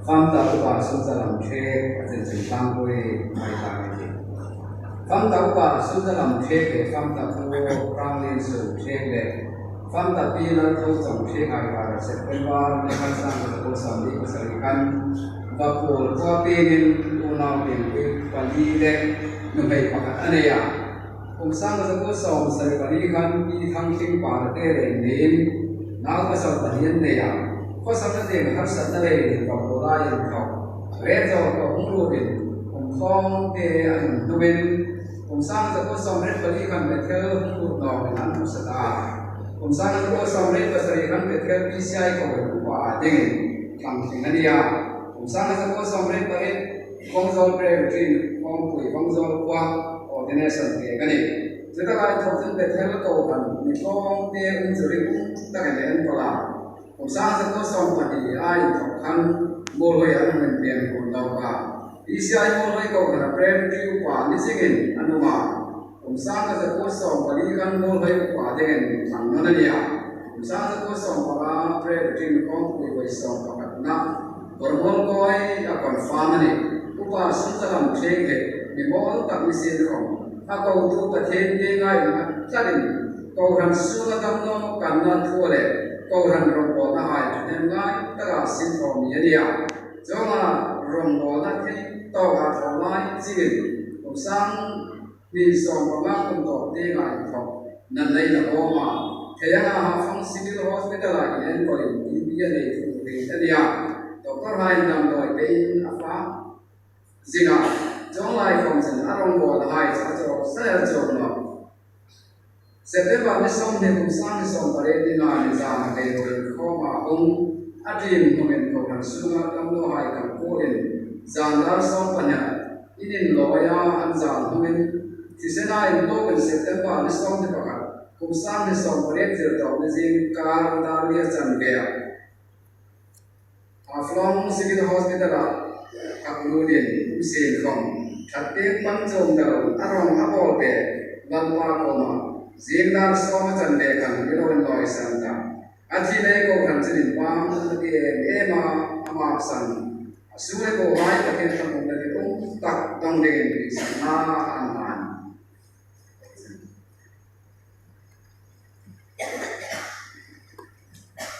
Pham tàu bà xuân gia làm thuê và dần dần tăng quê mai tăng đi. Pham tàu bà xuân gia làm thuê để pham tàu cô rang lên sự thuê để pham tàu pi nó thâu tổng thuê ai bà sẽ quen ba nên khai sang và cô sắm đi của sari kan và cô qua pi nên cô nào để cái quản lý để nó hay bắt anh ấy à. Ông sang và cô sắm sari quản lý kan pi thăng kim bà để nên nào có sắm quản lý này à. Có sắm cái gì mà hấp dẫn đây thì vào đồ ra thì học vẽ rồi có cũng luôn thì cũng không thì anh nó bên cũng sang cho có sắm rất là đi gần về theo một nọ thì anh cũng sẽ ta cũng sang cho có sắm rất là đi gần về theo PCI của mình và thì làm thì anh đi à cũng sang cho có sắm rất là phong dầu về trên phong quỷ phong dầu qua ordination thì cái này chúng ta lại thông tin về theo cầu phần mình không thì ứng xử cũng ta cái này có làmผมสร้างสังคมสมบัติไอ้ขันโมลอยอันเป็นเพียงคนเราว่าอิสราเอลโมลอยก็ขนาดเปรมที่อุปาณิสิกินอนุมาผมสร้างสังคมสมบัติขันโมลอยอุปาเดนสังนั่นเนี่ยผมสร้างสังคมสมบัติเปรมที่ของผู้บริสุทธิ์ประกาศนะบริบูรณ์ก็ไอ้อาการฟ้ามันนี่อุปาสุนทรมเชงเหมีโมลตักมิสินของถ้าเขาถูกประเทศง่ายๆนะจัดเองเขาหันสู้กับน้องกันนั่นทั่วเลยก็รันรองบอลได้ในง่ายตลาดสินทองมีเดียจงมารองบอลที่ต่อการทำลายสิ่งผมสร้างมีสองประมาณคนต่อที่ง่ายครับนั่นเลยนะพ่อมาแค่ยังหาฟังสิ่งที่เราไม่ได้เรียนก็ยังมีเยอะเลยทุกเรื่องเดียต่อก็ให้นำโดยเป็นอาฟ้าสิ่งจงไล่ของฉันอารมณ์บอลได้จะจบเสียจบเนาะSeptember นี่ส่งให้ผมสร้างส่งประเด็นที่น่าจะจำเป็นข้อมาองอาทิตย์นี้เป็นคนที่สุนัขตั้งตัวให้กับผู้เรียนจำได้ส่งปัญญาอินินลอยอันจำเป็นที่เสนาอินโตเป็น September นี่ส่งที่ประกาศผมสร้างส่งประเด็นที่เราในสิ่งการดำเนินจันเบียอาฟลองสิ่งที่ฮอสพิทอลกับลูเดียนผู้เสียของทัดเต็มปัญจงดาวอารมณ์อับอลเปบันวาโกมาZingdar sama cande kan biroin loi santa athi le ko kan chin pam ke ema ama san asure ko hai takin tam ne ko tak dang de sana